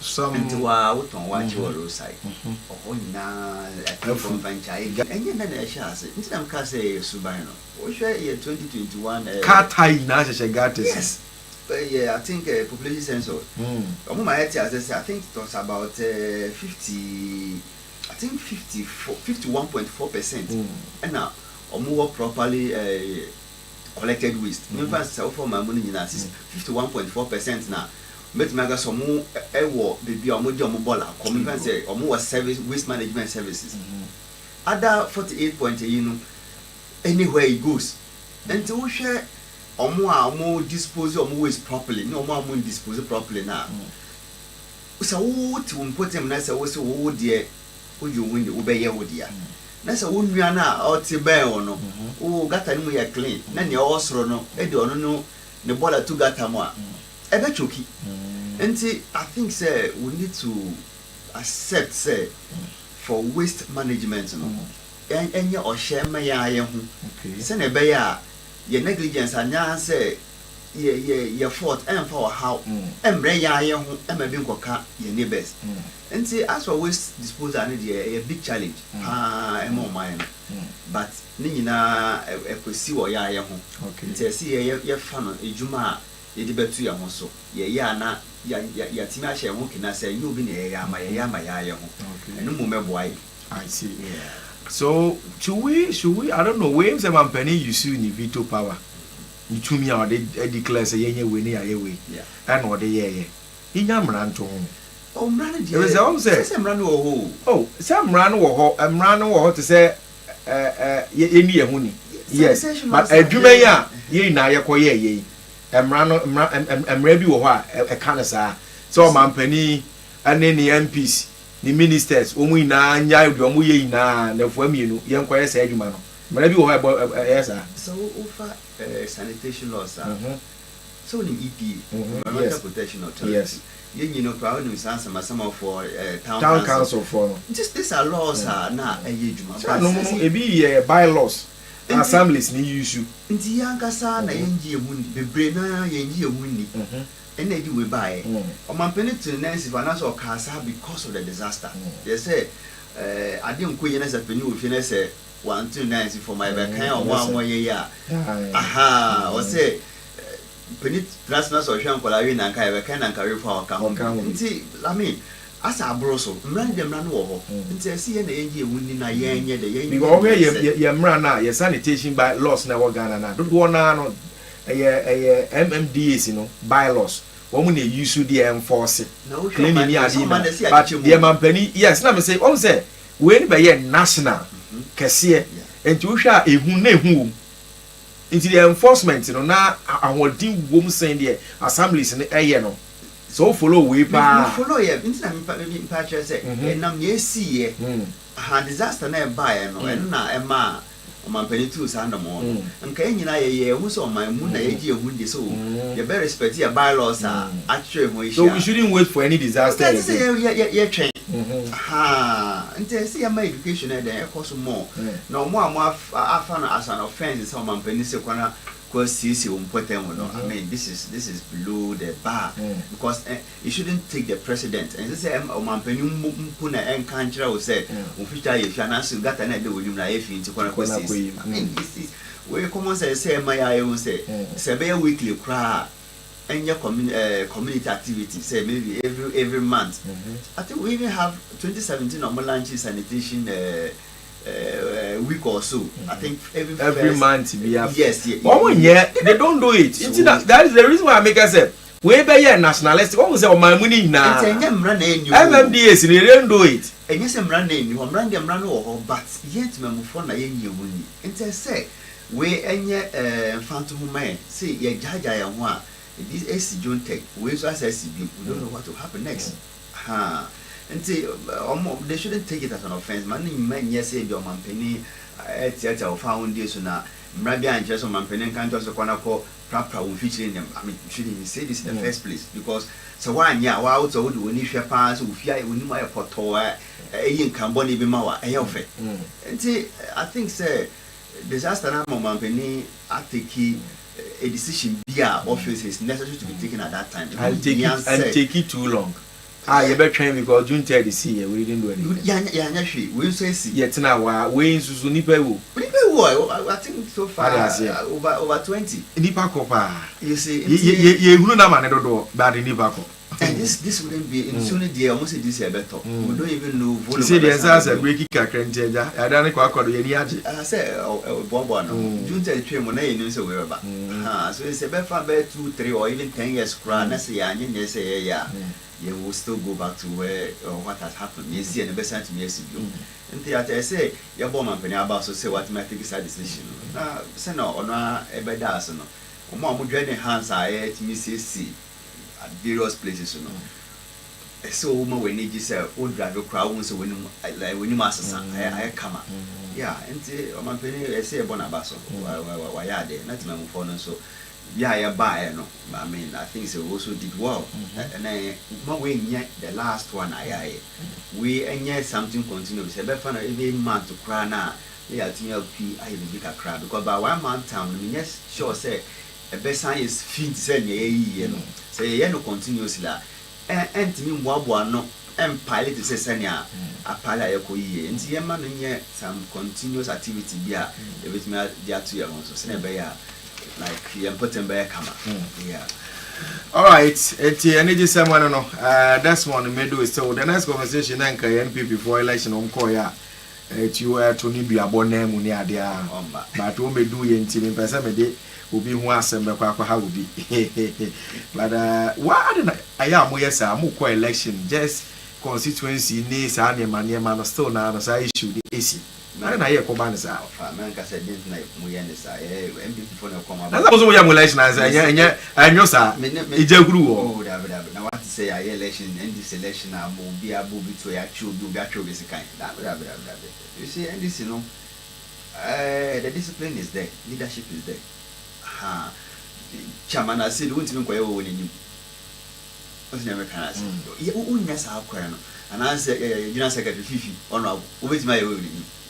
some into our watch your roadside. Oh, now, from franchise, and then I shall say, instead of Casse Subano, or share 2021 car tie Nasha got it. Yes. But yeah, I think population census. My head, as I think it was about 51.4%. And now, or more properly collected waste. In fact, so for my money in us is 51.4% now. But Maga some more baby or more common say or more service waste management services. Other 48.8 anywhere it goes. And to share or more dispose of waste properly, no more dispose properly now. So to put them nice also oh dear, who you win the obey oh dear. That's a wound we are now out to bear or no. Oh, got a new clean. Then you also know, Edo no, the border to Gatamwa. I bet you keep. And see, I think, sir, we need to accept, sir, for waste management, and your share my eye. Send a bayer, your negligence, and now say, your fault, and for how, and bring your eye, and maybe car, your neighbors. And see, as for waste disposal, a big challenge, and more mine. But Nina, I could see what I am. Okay, see, your fun, a Juma. You did better also. Na ya tima share working as you be near my and no more boy. I see. Yeah. So should we I don't know where some penny you see in veto power. You to me or they declare say any way near away. Yeah. And what they in Yamran to home. Oh man, there is all say some run oh some run or I'm run or to say any honey. Yes, but a Jumaya ye na yakoye ye. Ready or a canasa. So, my penny and any MPs, the ministers, Omu na, Yai, Domuye na, the Femu, young choir said you man. Maybe you have a so over sanitation laws. So, the EP, environmental protection authority. Yes. You know, proud news answer my summer for town council for just these are laws are now a huge amount. No, it be bylaws. Assemblies ni issue. Nti yankasa na yenji emundi bebre na yenji emundi. And they do we buy. Omampeni to Nancy Vanessa or Casa because of the disaster. They say I didn't quit as a penny if you say 1 2 Nancy for my back or 1 more year. Aha, or say penny transness or Jean Colari and Kai and carry for our account. I mean, as a broso, run them run over. And see an angel winning a yen yet the yen. Your sanitation by laws now Ghana. Don't go on MMDs, you know, bylaws. Woman you should enforce it. No, cleaning the idea. But dear man penny, yes, let me say, oh, say, when by a national cashier and to share a who into the enforcement, you know, now I will do woman saying the assemblies in the air. So follow we follow ye in patch say and nam ye see ha disaster na buy and na e ma o man penny two sand mo nka nyina ye hu so man mu na ye gi ehun de so you better respect your bylaws actually mo so we shouldn't wait for any disaster ye twen ha nte see my education e dey e cost more na mo afa na as an offense so man penny se kwana because I mean, this is below the bar because you shouldn't take the precedent. And this is Puna and Kantra will say, if you're not so got an idea with him, if you I mean, this is where common say, my I will say, Sabay weekly cry and your community activity, say maybe every month. I think we even have 2017 normal lunch sanitation. Week or so. I think every month we have. Yes, they don't do it. So, that is the reason why I make us say we be here nationalistic. What we say on my money now? MMDS they don't do it. And yes, I'm running. You run them run over, but yet me move on na yenye money. And say we enye phantom man say ye jaja ya ho a this AC John Tech we so as SCB we don't know what will happen next. And say they shouldn't take it as an offense. Man, yes, say your man penny theater of foundation now. Maybe and just on man penny can't just call proper featuring them. I mean, you shouldn't say this in the first place because so one year, wow, so do when if you pass, if you win my porto, a camboni be mawa, a health. And say, I think, say, disaster now, man penny, I take a decision via office is necessary to be taken at that time. And take it too long. you better train because June 30 see we didn't do anything. Yeah, we say see. Yet now we in Susu Nipa wo. I think so far over 20. Nipa kopa. You see, ye hunu na man do bad Nipa ko. And this wouldn't be in soon the almost this year better. We don't even know. You see the answer a breaking kakrenja. I don't know what you need. I say Bobo no. June 30 when I knew so wherever. So it's a better 2, 3 or even 10 years cry. I say and say yeah. You will still go back to where what has happened. You see, and the best time to me is you. And I say, your bomb and penny about so say what my take is a decision. Now, say no, or no, a bed does no. Or more would join hands I to me see at various places, you know. So, when you say, oh, drive your crowd, so when you master, I come up. Yeah, and my penny, I say a bonabasso, why are they? Not my phone, so. Yeah, buy no. I mean, I think it also did well. And I, we the last one we something continuous. Every fun every month to cry now. Yeah, I even big a crowd because by 1 month time, I mean, yes, sure say a best science feed send you know. Say no continuously. And to me, what no. And pilot is a senior, a pilot and see a man in some continuous activity. Yeah, with me, there 2 years, so like you put him back yeah. All right, it's energy someone no. That's one we do. So the next conversation then can NP before election on Koya. It's you to need be a born name when you are there. But we may do in team in person will be one assembly how will be. But why didn't I am yes, I'm more election just constituency needs any man still now as I issue the AC. I know you're coming out. Man, I said, didn't like Muyanis. I am before you come out. That's also young election as I know, sir. It's a group. Oh, now what to say, I election and this election, I will be a booby to a true do that this kind. You see, and this, you know, the discipline is there, leadership is there. Chairman, I said, won't even go winning you. What's never can I say? You wouldn't mess up, and I said, you're not secretary Fifi, or no, with my way.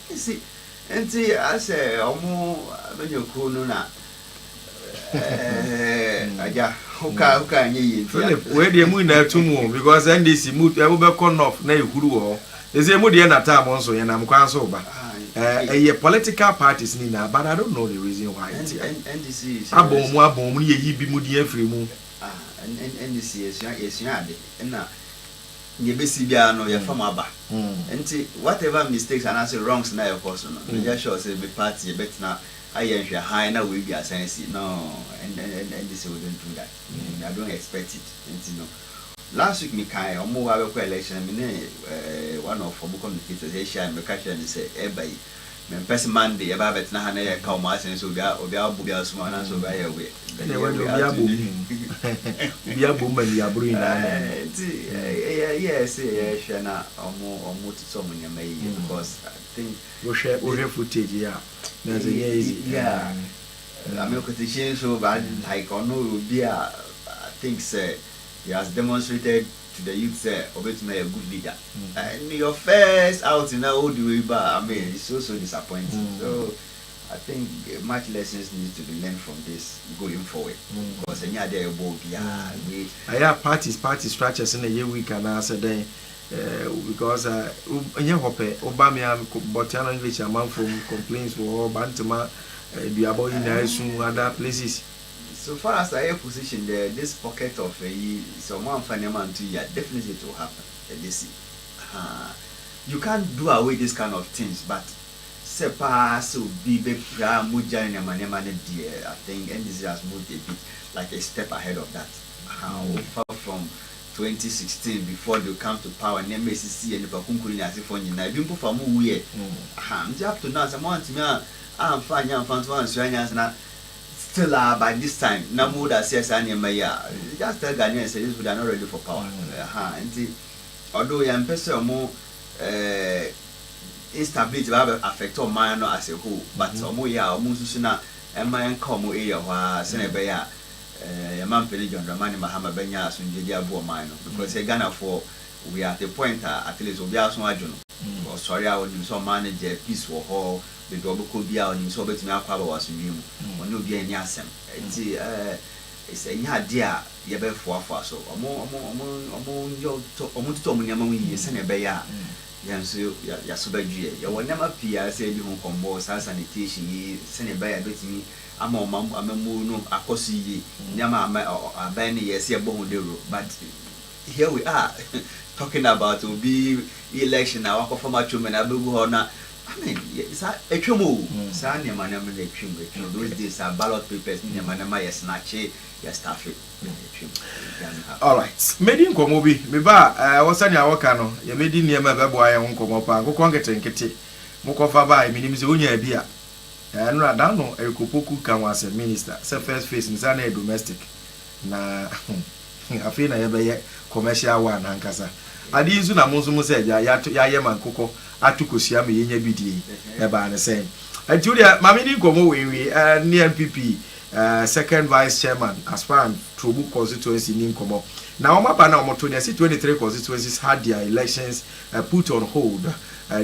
See, and see, I say, when you cool na. How can you? Where the moon there 2 more because then this mood I will be corn off na huru. They say mood the time also and I'm quite sober. Political parties ni na, but I don't know the reason why. And this is abom ye be moody free moon. And this is and now. Nebesibia no your farmer and whatever mistakes and answer wrongs na your person no just sure say be party bet na I high now we be a sense no and this we don't do that. I don't expect it and you know last week me kai omo wa be election me one of our communicators they share me catch and say every me person Monday e ba bet na ha na ye ka o ma sense obi a so na so ba here we yes, Shana, or to someone you may because I think we share footage, yeah. Yeah, I mean, because so bad, like, or no, I think, say, he has demonstrated to the youth, say, obey me a good leader. And your first out in old way, but I mean, it's so disappointing. So, I think much lessons need to be learned from this going forward. Because any other will be I have party structures in a year week and answer day because Obama Botano English amount from complaints for Bantama be about in other places. So far as I have position there, this pocket of someone funny man to you, definitely it will happen. You can't do away this kind of things, but Sepa so be muja in a man dear, I think, and this has moved a bit like a step ahead of that. How far from 2016 before they come to power, and MSC and the Pakunkuri as if on you now, been for more weird. Up to now, someone to me, I'm fine, I'm fine, and still by this time, no more that says I am Maya. Just tell Ghanaians this we are not ready for power. And although I am person more instability will affect all mine as a whole, but almost sooner and my come area where Senebeya, a man John Ramani Mahama Benya, Sundia mine, because a Ghana for we are at the point at least of Yasun or sorry, I would some manager peaceful hall, the double could be out in Soviet Mapa was in you, or no be any assem. it's a idea you be for so omo to omo yi se na be ya yanso ya so badwie ya wonama pia se bi ho kombo sanitation yi se na be ya betimi ama amamu no akoso yi nyama aban ne yes e bo ho dero but here we are talking about to be election now akofama twome na abegu ho na I mean sa etwemo sa ne manam na etwemo those days are ballot papers ne manam ya snatch ya staff all right medi nkomo bi me ba wosani awoka no ya medi niema bebo aye nkomo pa akokon ketenkete mukofa ba minim se onya bi a no ada no ekopoku kan was minister se first face nsa na domestic na afi na ye commercial one ankasa adi izu na monzo se ya ye mankoko atukosia me yenya bidie e ba ne sen aturia mami ni nkomo wewe ni NPP second vice chairman as far as Trobu constituency in Nkomo. Now, Omapa 23 constituencies had their elections put on hold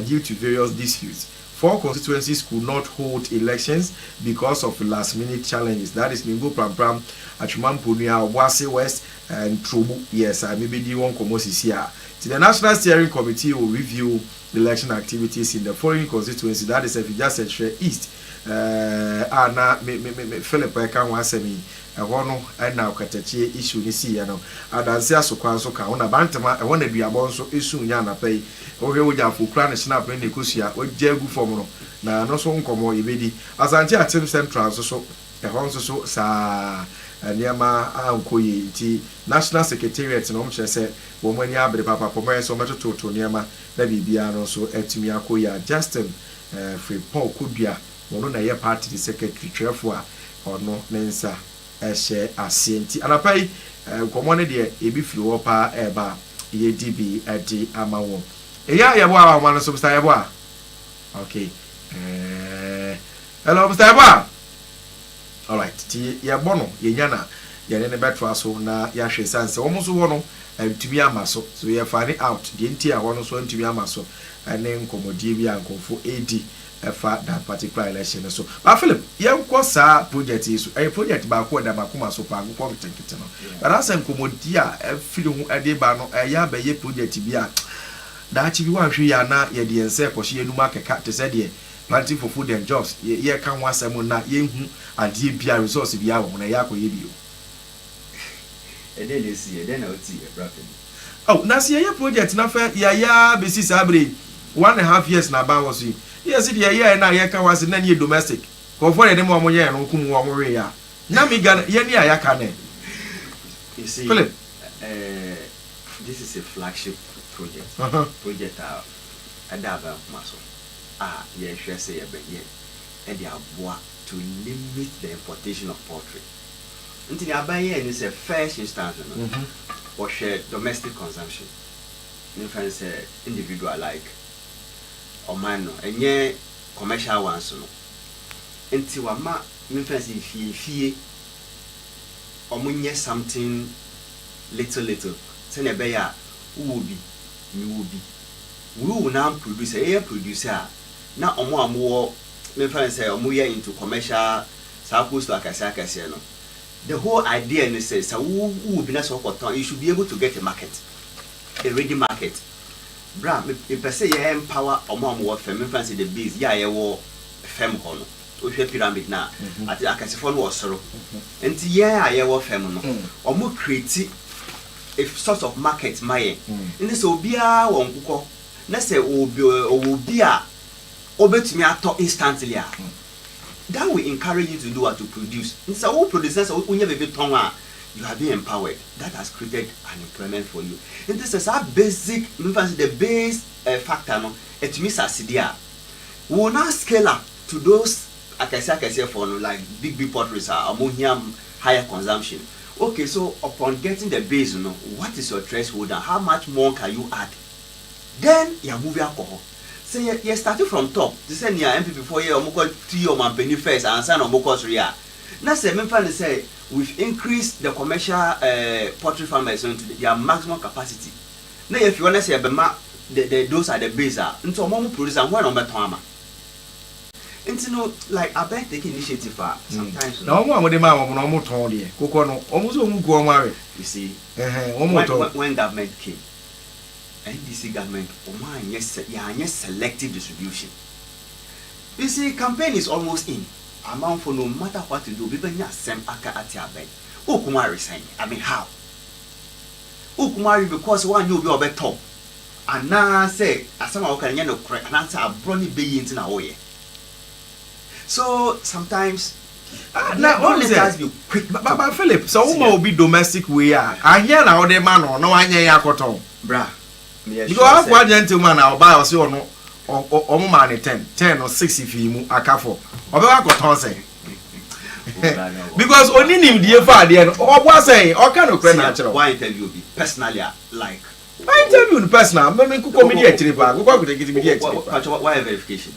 due to various disputes. 4 constituencies could not hold elections because of last-minute challenges. That is Ningo Pram, Achumampunia, Wase West, and Trobu. Yes, maybe the one Komosis here. The National Steering Committee will review election activities in the following constituency. That is Efija East. Ana me Philip eka wasemi eho no na okatachie issue ni si ya no adanse asokwa so ka wona bantama eho na duabo nso issue nya na pay ohwe woja fukura ne snap ne kosia oje agu form no na no so nkomo ibedi asante atem central so eho nso so sa niama ankoye ti national secretariat no mche se wo mani abre papa pomo so metoto niama na bibia no so atumi akoya Justin free Paul Kudua ono na ye party secretary twefo a ono nensa ehye asenti anapai komo ne de ebi firi wo pa eba ye dibi adi amawo eya ye bo a ma no so mr ye bo a okay hello mr ye bo a all right ti ye bo no ye nya na ye ne betro aso na ya hwe sanse wo mo so wo no tumi amaso so ye find out de nti a wo no so tumi amaso ene nkomodie bi ankofo edi for that particular election so but Philip yenko sa project isu project ba ko da makoma so pa ko tenkete no but asen komodi a fili hu ade ba no ya ba ye project bi a da chi bi wa hwe ya na ye de ense ko hye enuma keka te se de planting for food and jobs ye kan ho asem na ye hu ade bi a resource bi a wo na ya ko ye bi o ede le si ede na oti e bracket oh na se ye project na fa ya besi sabre 1.5 years na ba wo so yes the year na ye kan was na nie domestic ko for dem mo ye no kum wo mo we ya na mi ga ye ni ayaka ne you see Philip this is a flagship project project adaba maso ye hwe say ye be ye e dia boa to limit the importation of poultry until abaye is a first instance no or share domestic consumption in France individual like omano enye commercial ones no enti wama memfancy fie omunye something little say na be ya wo bi we will now produce a producer na omo amowo memfancy omoye into commercial suppose to akase no the whole idea is say wo bi na so koton you should be able to get a market, a ready market. Bra, if I say you empower or more femme, fancy the bees, ye war femme hono. We pyramid now. I can say for was sorrow. And ye war femme or more create a sort of market, my in this will be a one cook. Let's say, will be a obey me at instantly. That will encourage you to do what to produce. It's all producers who never be tongue. You have been empowered. That has created an employment for you. And this is our basic, the base factor. No, it means asidia. We will now scale up to those, I can say for like big potteries are ammonia higher consumption. Okay, so upon getting the base, you know, what is your threshold and how much more can you add? Then you move alcohol. So you starting from top. This is your MP before you almost 3 or man penny first and sign on Mokos Ria. Now say, me say. We've increased the commercial poultry farmers to their maximum capacity. Now, if you want to say those are the base, into more produce and one on Betama. And you know, like I bet take initiative sometimes. Now, one with the man, no more told you. Cocono, almost go marry. You see, when government came, NDC government, yes, selective distribution. You see, campaign is almost in. Amount for no matter what to do, people need same aka at your bed. Oh, Kumari resign. I mean, how? Oh, Kumari because one you be over top. And now say, as someone can you know correct, and answer a brownie be into now. So sometimes. Now, all let us be quick. But Philip, so will be domestic we are. I hear now the man or no one ya cotton. Bra. You go have one gentleman, I'll buy or so no. Or money 10 or 6 if you are careful. Or say because only him dear father or was saying all kind of natural. Why interview be personally like I interview personal, maybe could comedy trip. Why verification?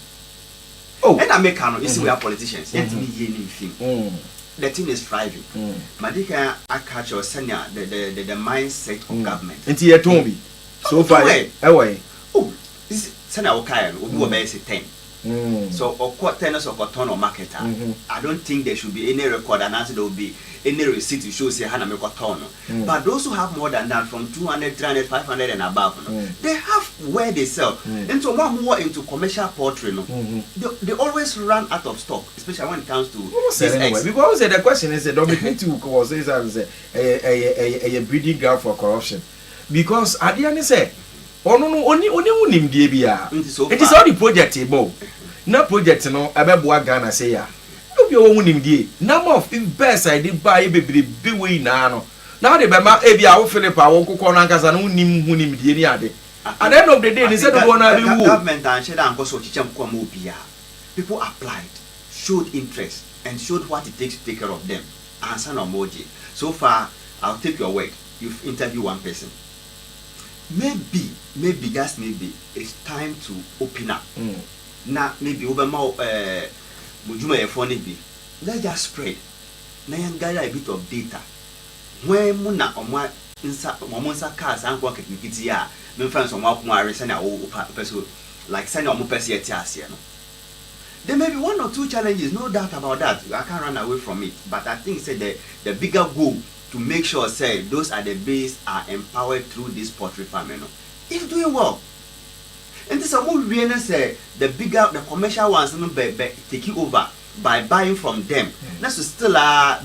Oh, and I make you see we are politicians. Let me hear anything. The thing is thriving. Madika I catch your senior the mindset of government. Until you told me. So far away. Oh, this senior okay, will be 10. So, or quote tennis or cotton or marketer. I don't think there should be any record and answer there will be any receipt to show say Hannah cotton. But those who have more than that, from 200, 300, 500 and above, they have where they sell. And so one more into commercial poultry, they always run out of stock, especially when it comes to anyway, because the question is that don't make to cause a breeding ground for corruption. Because at the end say only unim dia it is all the project ebo na project no abeboa Ghana say ya no be unim die number of best I did buy be we na no now the bema e bia wo Philip awon kokko no ankasa no unim die ni ade at the end of the day they said go na be wo government and share am so chichem kwa mo bia people applied, showed interest and showed what it takes to take care of them. Answer no moji. So far I'll take your word, you've interviewed one person. Maybe just maybe it's time to open up. Now maybe Obama Mujuma phone be. Let's just spread. Now you gather a bit of data. When muna omwa insa cars and work at ya, me friends on what send our person like send our person at no. There may be one or two challenges, no doubt about that. I can't run away from it. But I think say the bigger goal to make sure say those at the base are empowered through this poultry farming. It's doing well. And this is more really say the commercial ones taking over by buying from them. That's still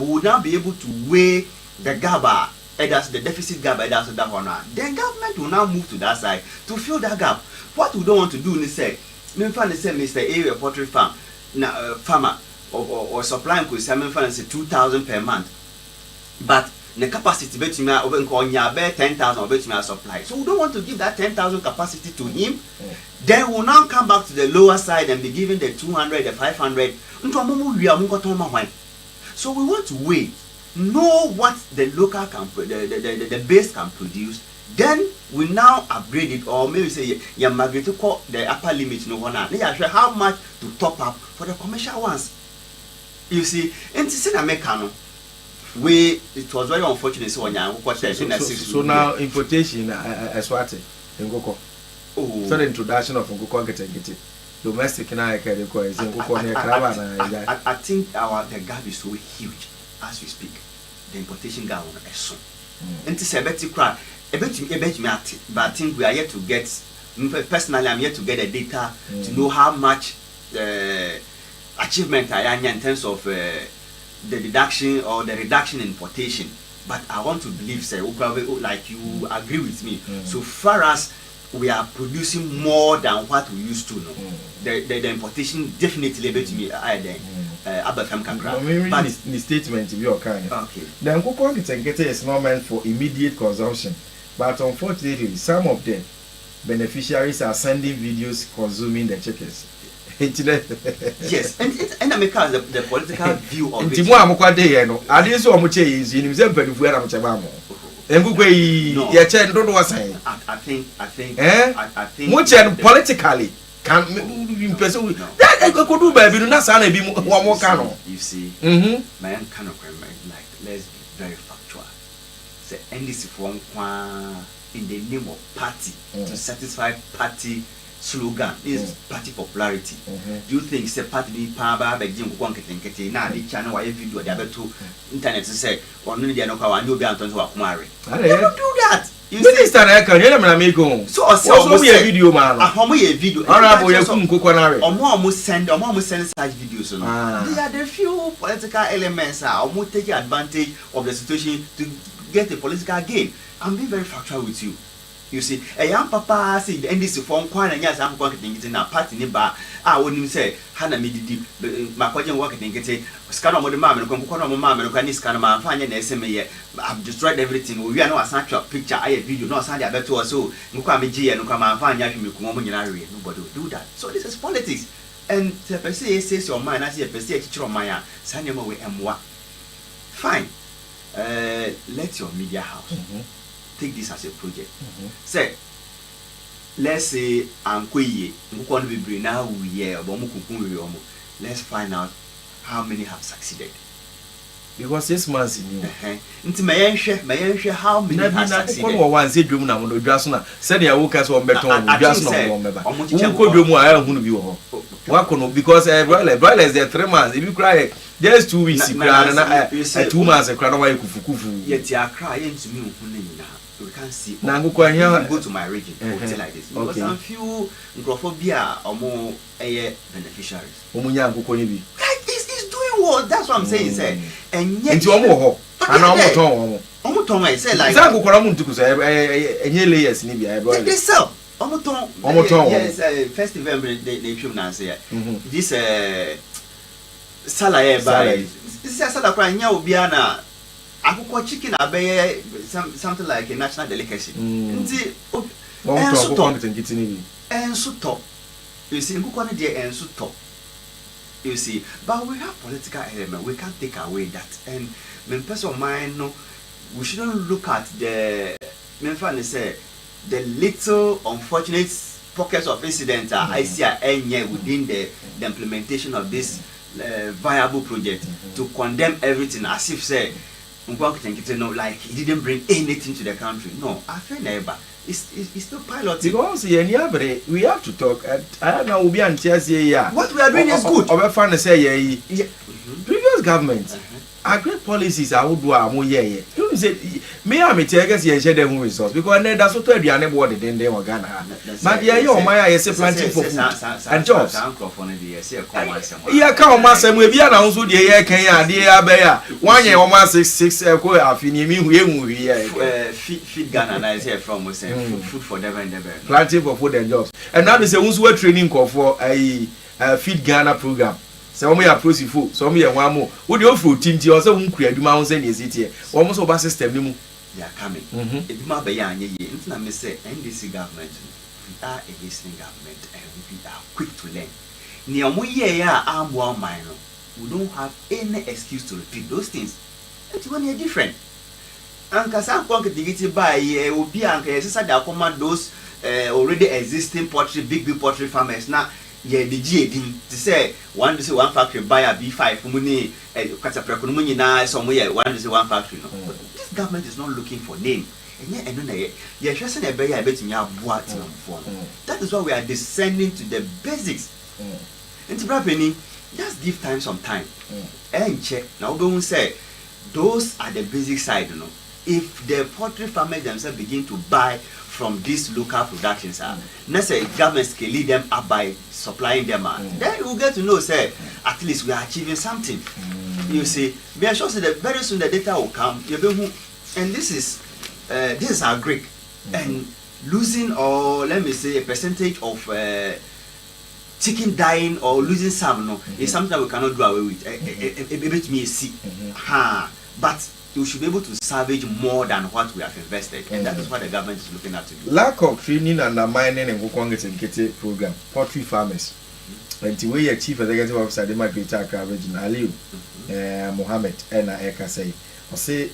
we will now be able to weigh the gap, the deficit gap, that one. Then government will now move to that side to fill that gap. What we don't want to do is say, Mr. Area poultry farm, farmer or supplying could say 2,000 per month. But the capacity bet me over 10,000 or bet me supply. So we don't want to give that 10,000 capacity to him. Then we'll now come back to the lower side and be giving the 200, the 500. So we want to wait, know what the local can the base can produce. Then we now upgrade it, or maybe say you migrate to call the upper limit no one. They are sure how much to top up for the commercial ones. You see, and to a mechanic. It was very unfortunate so now importation as what Ngoko. So the introduction of Ngoko get domestic na is Ngoko near Kraba. I think the gap is so huge as we speak. The importation gap is so. And to say better cry, a bit me at it, but I think we are yet to get personally I'm yet to get the data to know how much achievement I am in terms of the deduction or the reduction in importation. But I want to believe, say, like you agree with me. So far as we are producing more than what we used to know, the importation definitely bet me higher than Abafam Kakra. But the statement of your kind. Okay. The Nkoko Kitengete is not meant for immediate consumption, but unfortunately, some of the beneficiaries are sending videos consuming the chickens. Yes, and I make the political view of it. I didn't so much is in example if we are not and your child don't was saying. I think much politically can person that could do baby not sana be one more canon. You see, my own kind of like let's be very factual. Say NDC for in the name of party to satisfy party slogan, this party popularity. Do you think it's a party power by Jim Quankete? Now the channel why video the other two internet to say one minute no car and you'll be Anton to marry. I don't do that. You Minister I can hear me make home. So also be a video man. A video. Honorable Yakum almost send such videos. They are the few political elements are almost taking advantage of the situation to get a political gain. I'm being very factual with you. You see, a young papa said the NDC form quite and yes, I'm working in a party nearby. I wouldn't say Hannah Midi, my cousin working in getting scan of the mamma, and come on mamma, and can scan my fine and SMA. I've destroyed everything. We are not a snapshot picture, I a video, no Sunday, I bet to us so. Mukami G and come and find Yakim area. Nobody will do that. So this is politics. And the per se says your mind, I see a per se teacher of Maya, send him away and what? Fine. Let your media house. Take this as a project. Say, let's say I'm quay, now let's find out how many have succeeded. Because 6 months in into my share how many have succeeded. One said, you know, Jasna said, I woke us on beton, just no because brother is there 3 months. If you cry, there's 2 weeks, 2 months, a crown away kufu. Yet you are crying to me. We can't see. Now go to my region. Like this. Because I'm few microphobia or more beneficiaries. It's doing what? That's what I'm saying. Say, and yet into and I say like they sell. Yes, first November they should now say this salary by this is a crying now biana. I cook chicken abey something like a national delicacy. And so top. You see, cook dear and so top. You see, but we have political element. We can't take away that. And when person of mine, no, we shouldn't look at the say the little unfortunate pockets of incidents I see within the implementation of this viable project to condemn everything as if say. No, like he didn't bring anything to the country. No, I feel never. It's still piloting. Because we have to talk. I don't know. What we are doing is good. Our fund say previous government agri policies I would do you say me am it guess you share them resource because that's what we are never then they were Ghana. But your Maya is planting for food and jobs. Yeah, come on, some we be announced with the year Kenya, dear Bear. 1 year almost 6 feed Ghana and I say from food for them and the planting for food and jobs. And now they say we training for a feed Ghana program. So we are processing food. So we are one more. Would you offer tinty or so? Create the mountain is it here? Almost over system. They are coming. It might be young. It's not me say NDC government. We are a listening government and we are quick to learn. Near one year, I'm one minor. We don't have any excuse to repeat those things. It's 1 year different. And Kassan Quank digital by will be those already existing pottery, big pottery farmers now. Yeah, the GAD to say one factory buy a B5 money, money now somewhere, one factory. No. But this government is not looking for name. And yet, you're just saying a bear, I bet you have what form. That is why we are descending to the basics. And to Brappenny, just give time some time. And check. Now, we will say those are the basic side, you know. If the poultry farmers themselves begin to buy from these local productions, let's say governments can lead them up by supplying them, then we'll get to know, say, at least we are achieving something. You see, we are sure that very soon the data will come. And this is our Greek. And losing, or let me say, a percentage of chicken dying or losing some, is something that we cannot do away with. But we should be able to salvage more than what we have invested, and that is what the government is looking at to do. Lack of training and mining and Gukwanget program, poultry farmers. And the way chief executive officer, the Greater Accra region, Aliu Mohammed, and Eka say,